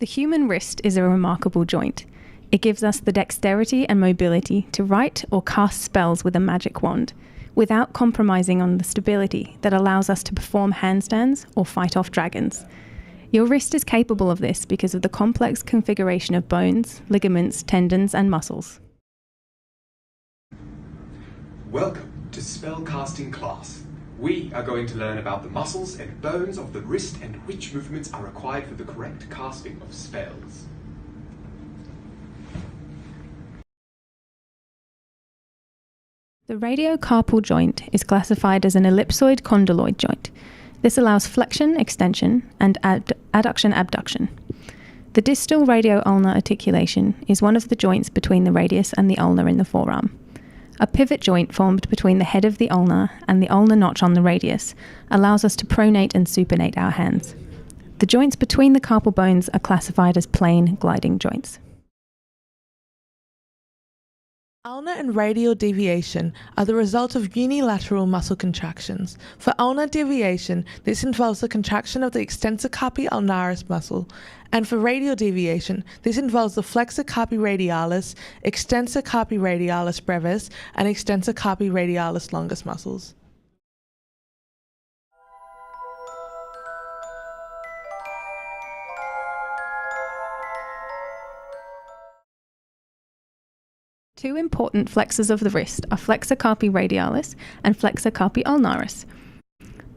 The human wrist is a remarkable joint. It gives us the dexterity and mobility to write or cast spells with a magic wand, without compromising on the stability that allows us to perform handstands or fight off dragons. Your wrist is capable of this because of the complex configuration of bones, ligaments, tendons, and muscles. Welcome to spellcasting class. We are going to learn about the muscles and bones of the wrist and which movements are required for the correct casting of spells. The radiocarpal joint is classified as an ellipsoid condyloid joint. This allows flexion, extension, and adduction, abduction. The distal radio-ulnar articulation is one of the joints between the radius and the ulna in the forearm. A pivot joint formed between the head of the ulna and the ulnar notch on the radius allows us to pronate and supinate our hands. The joints between the carpal bones are classified as plane gliding joints. Ulnar and radial deviation are the result of unilateral muscle contractions. For ulnar deviation, this involves the contraction of the extensor carpi ulnaris muscle, and for radial deviation, this involves the flexor carpi radialis, extensor carpi radialis brevis, and extensor carpi radialis longus muscles. Two important flexors of the wrist are flexor carpi radialis and flexor carpi ulnaris.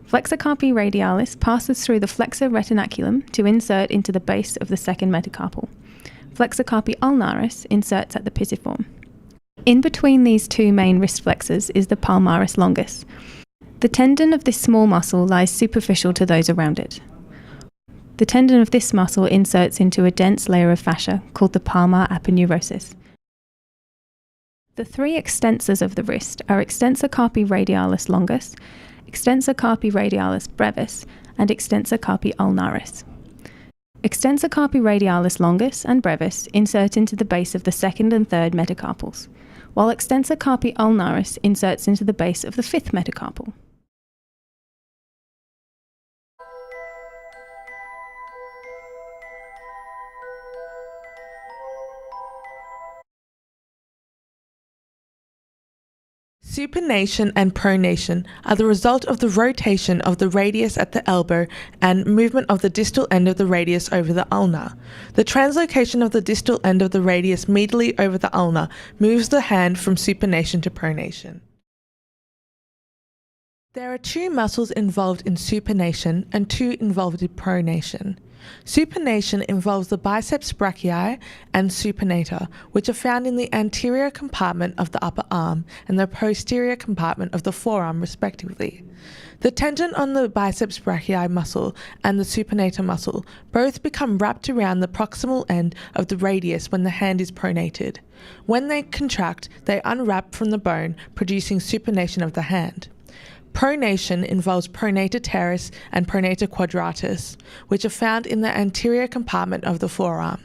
Flexor carpi radialis passes through the flexor retinaculum to insert into the base of the second metacarpal. Flexor carpi ulnaris inserts at the pisiform. In between these two main wrist flexors is the palmaris longus. The tendon of this small muscle lies superficial to those around it. The tendon of this muscle inserts into a dense layer of fascia called the palmar aponeurosis. The three extensors of the wrist are extensor carpi radialis longus, extensor carpi radialis brevis, and extensor carpi ulnaris. Extensor carpi radialis longus and brevis insert into the base of the second and third metacarpals, while extensor carpi ulnaris inserts into the base of the fifth metacarpal. Supination and pronation are the result of the rotation of the radius at the elbow and movement of the distal end of the radius over the ulna. The translocation of the distal end of the radius medially over the ulna moves the hand from supination to pronation. There are two muscles involved in supination and two involved in pronation. Supination involves the biceps brachii and supinator, which are found in the anterior compartment of the upper arm and the posterior compartment of the forearm, respectively. The tendon on the biceps brachii muscle and the supinator muscle both become wrapped around the proximal end of the radius when the hand is pronated. When they contract, they unwrap from the bone, producing supination of the hand. Pronation involves pronator teres and pronator quadratus, which are found in the anterior compartment of the forearm.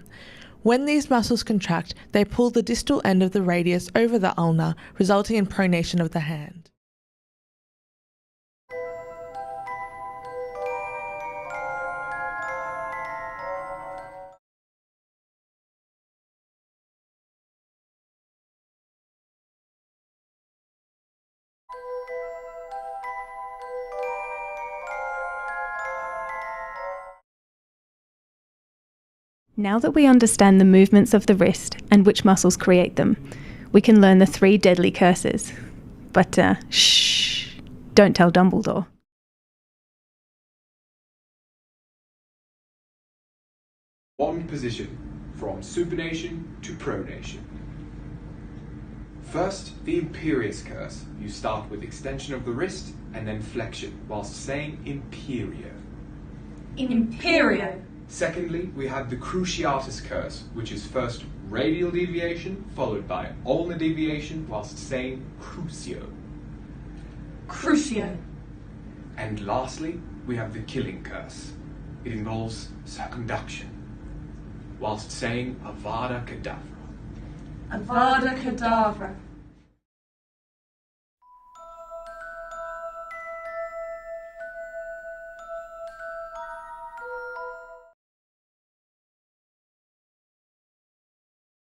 When these muscles contract, they pull the distal end of the radius over the ulna, resulting in pronation of the hand. Now that we understand the movements of the wrist and which muscles create them, we can learn the three deadly curses. But shh, don't tell Dumbledore. One position, from supination to pronation. First, the imperious curse. You start with extension of the wrist and then flexion, whilst saying imperio. Imperio. Secondly, we have the cruciatus curse, which is first radial deviation, followed by ulnar deviation, whilst saying crucio. Crucio. And lastly, we have the killing curse. It involves circumduction, whilst saying Avada Kedavra. Avada Kedavra.